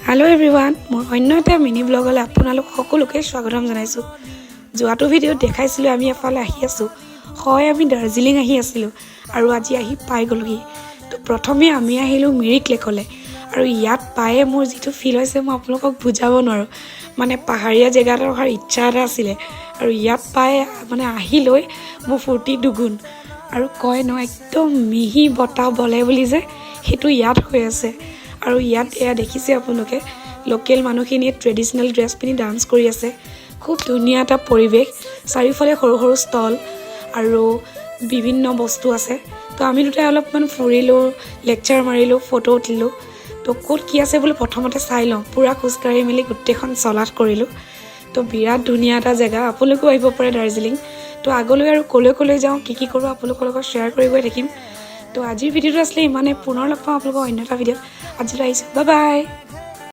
Hello everyone मोर अन्य এটা mini ব্লগলৈ আপোনালোক সকলোকে স্বাগতম জনাইছো। যোৱাটো ভিডিঅ দেখাইছিলো আমি এফালে আহি আছো হয় আমি দাৰ্জিলিং আহি আছিলো আৰু আজি আহি পাই গলোহি। তো প্ৰথমে আমি আহিলো মিৰিক লেকলে আৰু ইয়াত পায়ে মোৰ যেটো ফিল হৈছে মই আপোনালোকক বুজাব নোৱাৰো। মানে পাহাৰীয়া জেগাত অহাৰ ইচ্ছা এটা আছিল আৰু ইয়াত পায়ে মানে আহি লৈ মোৰ ফুৰ্তি দুগুণ আৰু কয় ন একদম মিহি বতা বলে বুলি যে হেতু ইয়াত হৈ আছে। আৰু ইয়াত এয়া দেখিছে আপোনালোকে লোকেল মানুহখিনিয়ে ট্ৰেডিশনাল ড্ৰেছ পিনি ডান্স কৰি আছে। খুব ধুনীয়া এটা পৰিৱেশ, চাৰিওফালে সৰু সৰু ষ্টল আৰু বিভিন্ন বস্তু আছে। তো আমি দুটাই অলপমান ফুৰিলোঁ, লেকচাৰ মাৰিলোঁ, ফটো উঠিলোঁ। তো ক'ত কি আছে বুলি প্ৰথমতে চাই লওঁ, পূৰা খোজকাঢ়ি মেলি গোটেইখন চলাত কৰিলোঁ। তো বিৰাট ধুনীয়া এটা জেগা, আপোনালোকেও আহিব পাৰে দাৰ্জিলিং। তো আগলৈ আৰু ক'লৈ যাওঁ কি কৰোঁ আপোনালোকৰ লগত শ্বেয়াৰ কৰি গৈ থাকিম। তো আজিৰ ভিডিঅ'টো আছিলে ইমানে, পুনৰ লগ পাম আপোনালোকক অন্য এটা ভিডিঅ'ত। আজিলৈ আহিছোঁ, বাই বাই।